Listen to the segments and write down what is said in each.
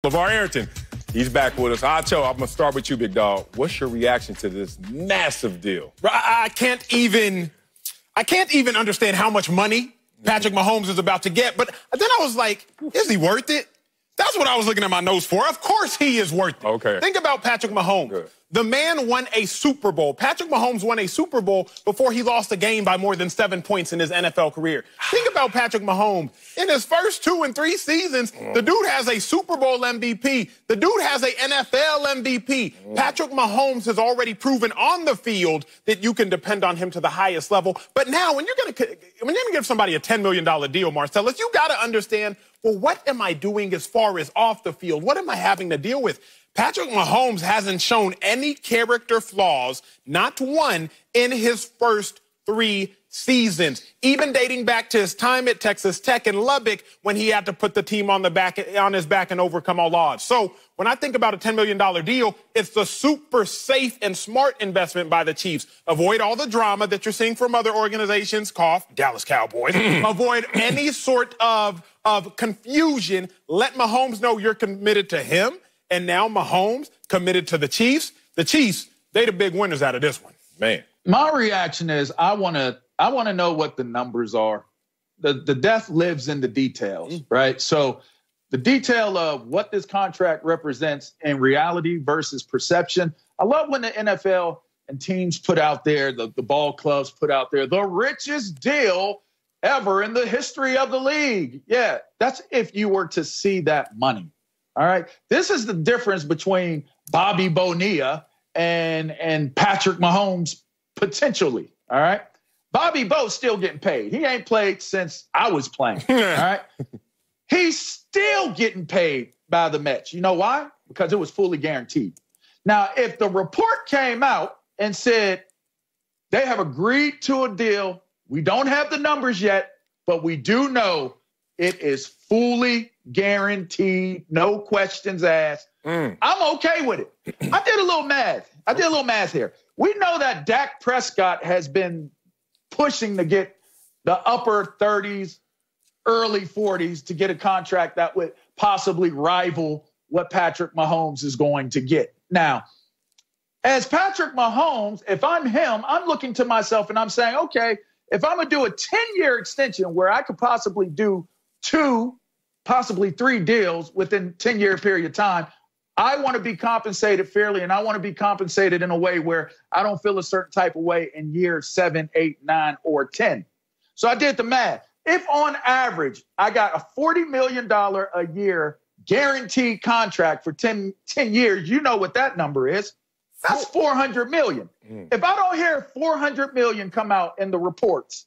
LeVar Arrington, he's back with us. Acho, I'm going to start with you, big dog. What's your reaction to this massive deal? I can't even understand how much money Patrick Mahomes is about to get. But then I was like, is he worth it? That's what I was looking at my nose for. Of course he is worth it. Okay. Think about Patrick Mahomes. Good. The man won a Super Bowl. Patrick Mahomes won a Super Bowl before he lost a game by more than 7 points in his NFL career. Think about Patrick Mahomes. In his first 2 and 3 seasons, the dude has a Super Bowl MVP. The dude has a NFL MVP. Patrick Mahomes has already proven on the field that you can depend on him to the highest level. But now, when you're going to give somebody a $10 million deal, Marcellus, you got to understand, well, what am I doing as far as off the field? What am I having to deal with? Patrick Mahomes hasn't shown any character flaws, not one, in his first 3 seasons, even dating back to his time at Texas Tech and Lubbock when he had to put the team on his back and overcome all odds. So when I think about a $10 million deal, it's the super safe and smart investment by the Chiefs. Avoid all the drama that you're seeing from other organizations, cough, Dallas Cowboys. Avoid any sort of confusion. Let Mahomes know you're committed to him. And now Mahomes committed to the Chiefs. The Chiefs, they the big winners out of this one. Man. My reaction is I want to know what the numbers are. The death lives in the details, right? So the detail of what this contract represents in reality versus perception. I love when the NFL and teams put out there, the ball clubs put out there, the richest deal ever in the history of the league. Yeah, that's if you were to see that money. All right. This is the difference between Bobby Bonilla and Patrick Mahomes potentially. All right. Bobby Bo's still getting paid. He ain't played since I was playing. All right. He's still getting paid by the Mets. You know why? Because it was fully guaranteed. Now, if the report came out and said they have agreed to a deal, we don't have the numbers yet, but we do know it is fully guaranteed, no questions asked. I'm okay with it. I did a little math here. We know that Dak Prescott has been pushing to get the upper 30s, early 40s to get a contract that would possibly rival what Patrick Mahomes is going to get. Now, as Patrick Mahomes, if I'm him, I'm looking to myself and I'm saying, okay, if I'm going to do a 10-year extension where I could possibly do 2, possibly 3 deals within 10-year period of time, I want to be compensated fairly, and I want to be compensated in a way where I don't feel a certain type of way in year 7, 8, 9, or 10. So I did the math. If on average I got a $40 million a year guaranteed contract for 10 years, you know what that number is. That's $400 million. If I don't hear $400 million come out in the reports,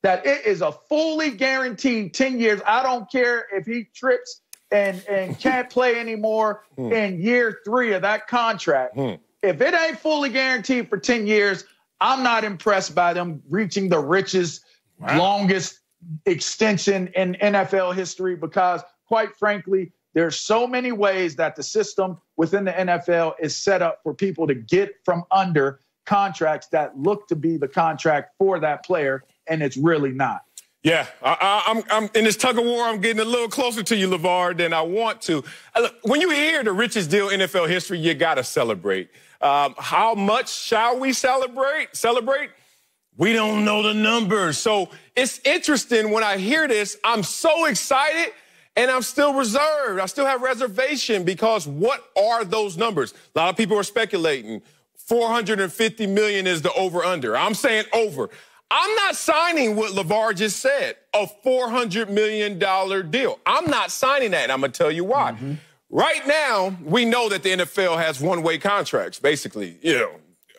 that it is a fully guaranteed 10 years. I don't care if he trips and can't play anymore in year 3 of that contract. If it ain't fully guaranteed for 10 years, I'm not impressed by them reaching the richest, longest extension in NFL history because, quite frankly, there's so many ways that the system within the NFL is set up for people to get from under contracts that look to be the contract for that player, and it's really not. Yeah, I'm in this tug of war. I'm getting a little closer to you, LeVar, than I want to. Look, when you hear the richest deal in NFL history, you got to celebrate. How much shall we celebrate? We don't know the numbers. So it's interesting when I hear this. I'm so excited, and I'm still reserved. I still have reservation because what are those numbers? A lot of people are speculating. $450 million is the over-under. I'm saying over. I'm not signing what LeVar just said, a $400 million deal. I'm not signing that, and I'm going to tell you why. Right now, we know that the NFL has one-way contracts, basically. You know,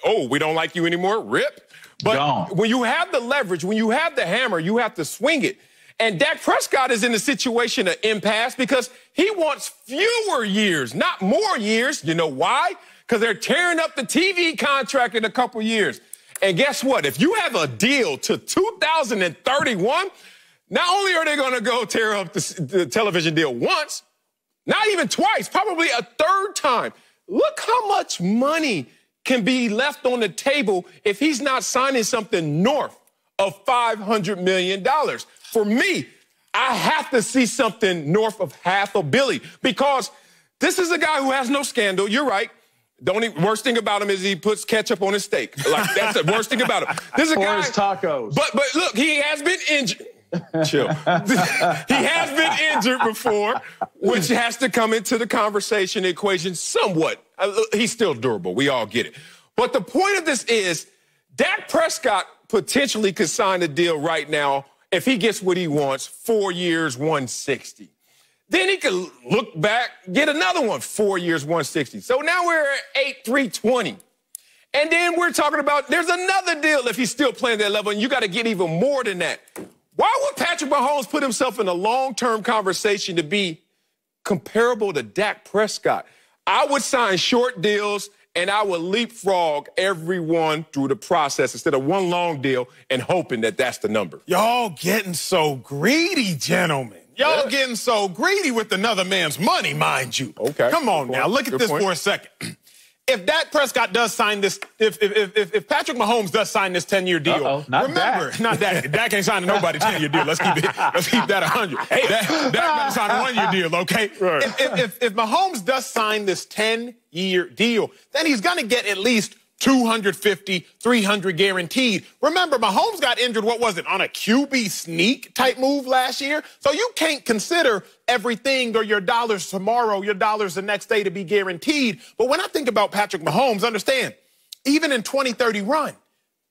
oh, we don't like you anymore, rip. But when you have the leverage, when you have the hammer, you have to swing it. And Dak Prescott is in a situation of impasse because he wants fewer years, not more years. You know why? Because they're tearing up the TV contract in a couple years. And guess what? If you have a deal to 2031, not only are they going to go tear up the television deal once, not even twice, probably a third time. Look how much money can be left on the table if he's not signing something north of $500 million. For me, I have to see something north of $500 million because This is a guy who has no scandal. You're right. The only worst thing about him is he puts ketchup on his steak. Like, that's the worst thing about him. This is a guy. Or his tacos. But look, he has been injured. Chill. He has been injured before, which has to come into the conversation equation somewhat. He's still durable. We all get it. But the point of this is Dak Prescott potentially could sign a deal right now if he gets what he wants, 4 years, 160. Then he could look back, get another one, 4 years, 160. So now we're at 320. And then we're talking about there's another deal if he's still playing that level, and you got to get even more than that. Why would Patrick Mahomes put himself in a long-term conversation to be comparable to Dak Prescott? I would sign short deals, and I would leapfrog everyone through the process instead of one long deal and hoping that that's the number. Y'all getting so greedy, gentlemen. Y'all getting so greedy with another man's money, mind you. Okay. Come on now. Look at this for a second. If Dak Prescott does sign this, if Patrick Mahomes does sign this 10-year deal, not Dak. Dak ain't signing nobody 10-year deal. Let's keep that 100. Hey, Dak better sign a 1-year deal, okay? Right. If Mahomes does sign this 10-year deal, then he's gonna get at least 250, 300 guaranteed. Remember, Mahomes got injured, what was it, on a QB sneak type move last year? So you can't consider everything or your dollars tomorrow, your dollars the next day to be guaranteed. But when I think about Patrick Mahomes, understand, even in 2030 run,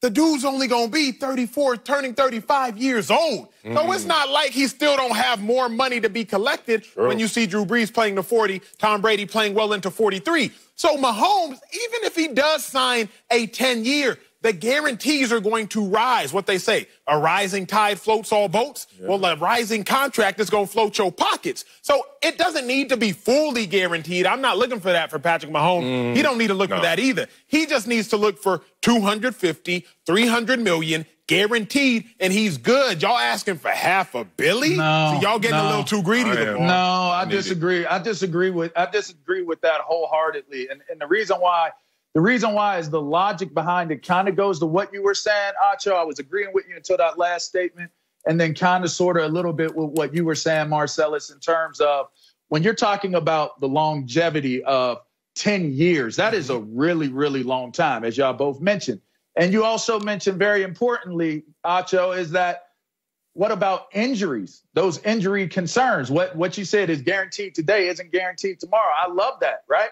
the dude's only going to be 34, turning 35 years old. So it's not like he still don't have more money to be collected when you see Drew Brees playing to 40, Tom Brady playing well into 43. So Mahomes, even if he does sign a 10-year, the guarantees are going to rise. What they say, a rising tide floats all boats. Yeah. Well, a rising contract is going to float your pockets. So it doesn't need to be fully guaranteed. I'm not looking for that for Patrick Mahomes. He don't need to look for that either. He just needs to look for 250, 300 million guaranteed, and he's good. Y'all asking for $500 million? No, so y'all getting a little too greedy. I disagree. I disagree with that wholeheartedly. And the reason why is the logic behind it kind of goes to what you were saying, Acho. I was agreeing with you until that last statement, and then kind of sort of a little bit with what you were saying, Marcellus, in terms of when you're talking about the longevity of 10 years, that is a really, really long time, as y'all both mentioned. And you also mentioned very importantly, Acho, is that what about injuries? Those injury concerns. What you said is guaranteed today isn't guaranteed tomorrow. I love that, right?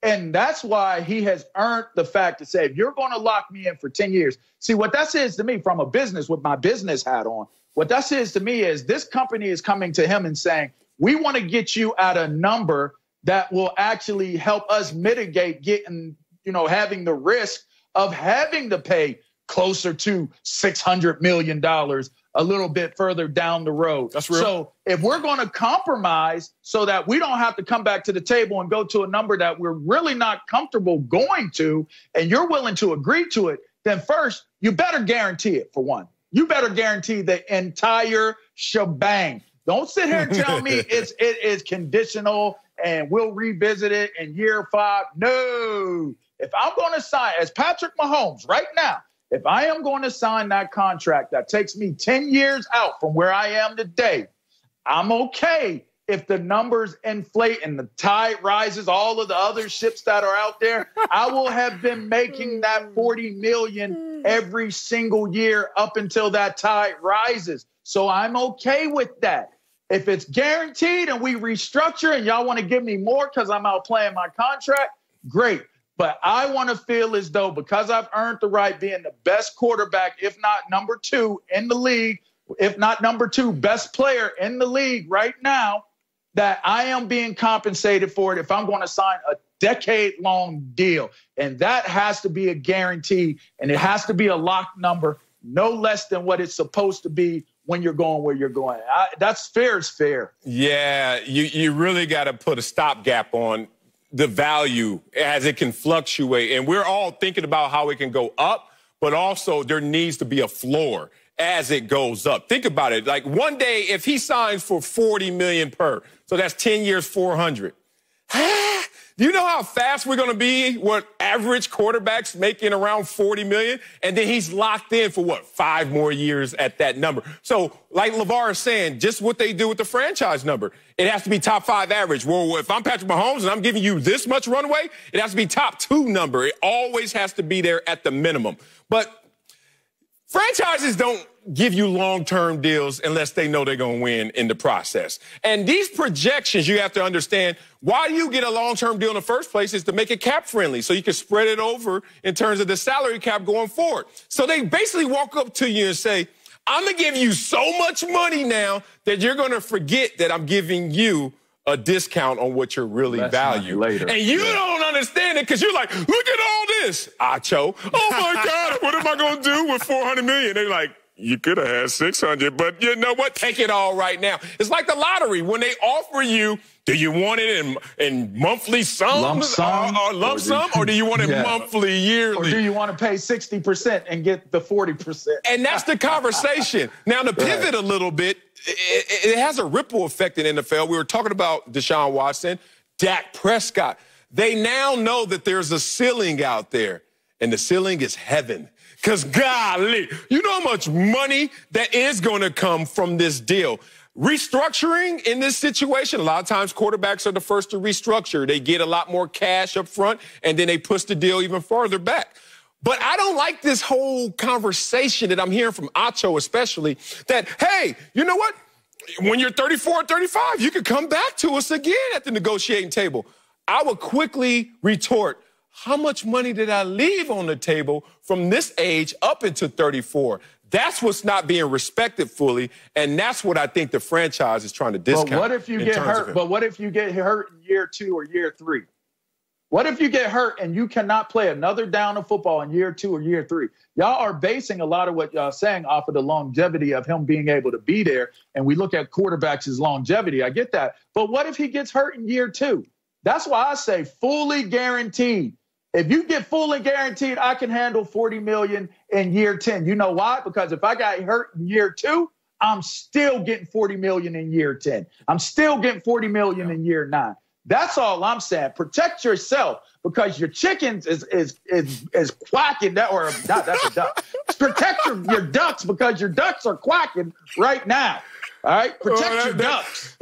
And that's why he has earned the fact to say, if you're going to lock me in for 10 years, see what that says to me from a business with my business hat on, what that says to me is this company is coming to him and saying, we want to get you at a number that will actually help us mitigate getting, having the risk of having to pay closer to $600 million a little bit further down the road. That's real. So if we're going to compromise so that we don't have to come back to the table and go to a number that we're really not comfortable going to, and you're willing to agree to it, then first, you better guarantee it, for one. You better guarantee the entire shebang. Don't sit here and tell me it is conditional and we'll revisit it in year 5. No. If I'm going to sign, as Patrick Mahomes right now, if I am going to sign that contract that takes me 10 years out from where I am today, I'm okay if the numbers inflate and the tide rises, all of the other ships that are out there. I will have been making that $40 million every single year up until that tide rises. So I'm okay with that. If it's guaranteed and we restructure and y'all want to give me more because I'm out playing my contract, great. But I want to feel as though because I've earned the right being the best quarterback, if not number 2 in the league, if not number 2 best player in the league right now, that I am being compensated for it if I'm going to sign a decade-long deal. And that has to be a guarantee, and it has to be a locked number, no less than what it's supposed to be when you're going where you're going. That's fair is fair. Yeah, you really got to put a stopgap on the value as it can fluctuate. And we're all thinking about how it can go up, but also there needs to be a floor as it goes up. Think about it. Like one day, if he signs for $40 million per, so that's 10 years, 400. Do you know how fast we're going to be? What average quarterbacks making around $40 million, and then he's locked in for 5 more years at that number. So, like LeVar is saying, just what they do with the franchise number, it has to be top 5 average. Well, if I'm Patrick Mahomes and I'm giving you this much runway, it has to be top 2 number. It always has to be there at the minimum. But franchises don't give you long-term deals unless they know they're going to win in the process. And these projections, you have to understand, why you get a long-term deal in the first place is to make it cap-friendly so you can spread it over in terms of the salary cap going forward. So they basically walk up to you and say, I'm going to give you so much money now that you're going to forget that I'm giving you a discount on what you're really valued. And you don't understand it because you're like, look at all this, Acho. Oh, my God, what am I going to do with $400 million? They're like, you could have had 600, but you know what? Take it all right now. It's like the lottery. When they offer you, do you want it in monthly sums? Lump sum? Or lump sum? Or do you want it monthly, yearly? Or do you want to pay 60% and get the 40%? And that's the conversation. Now, to pivot a little bit, it has a ripple effect in NFL. We were talking about Deshaun Watson, Dak Prescott. They now know that there's a ceiling out there, and the ceiling is heaven. Because, golly, you know how much money that is going to come from this deal. Restructuring in this situation, a lot of times quarterbacks are the first to restructure. They get a lot more cash up front, and then they push the deal even farther back. But I don't like this whole conversation that I'm hearing from Acho especially, that, hey, you know what? When you're 34 or 35, you can come back to us again at the negotiating table. I would quickly retort, how much money did I leave on the table from this age up into 34? That's what's not being respected fully, and that's what I think the franchise is trying to discount. But what if you get hurt? But what if you get hurt in year 2 or year 3? What if you get hurt and you cannot play another down of football in year 2 or year 3? Y'all are basing a lot of what y'all saying off of the longevity of him being able to be there, and we look at quarterbacks as longevity. I get that. But what if he gets hurt in year 2? That's why I say fully guaranteed. If you get fully guaranteed, I can handle $40 million in year 10. You know why? Because if I got hurt in year 2, I'm still getting $40 million in year 10. I'm still getting $40 million in year 9. That's all I'm saying. Protect yourself because your chickens is quacking. Or not, that's a duck. Protect your ducks because your ducks are quacking right now. All right? Protect your ducks.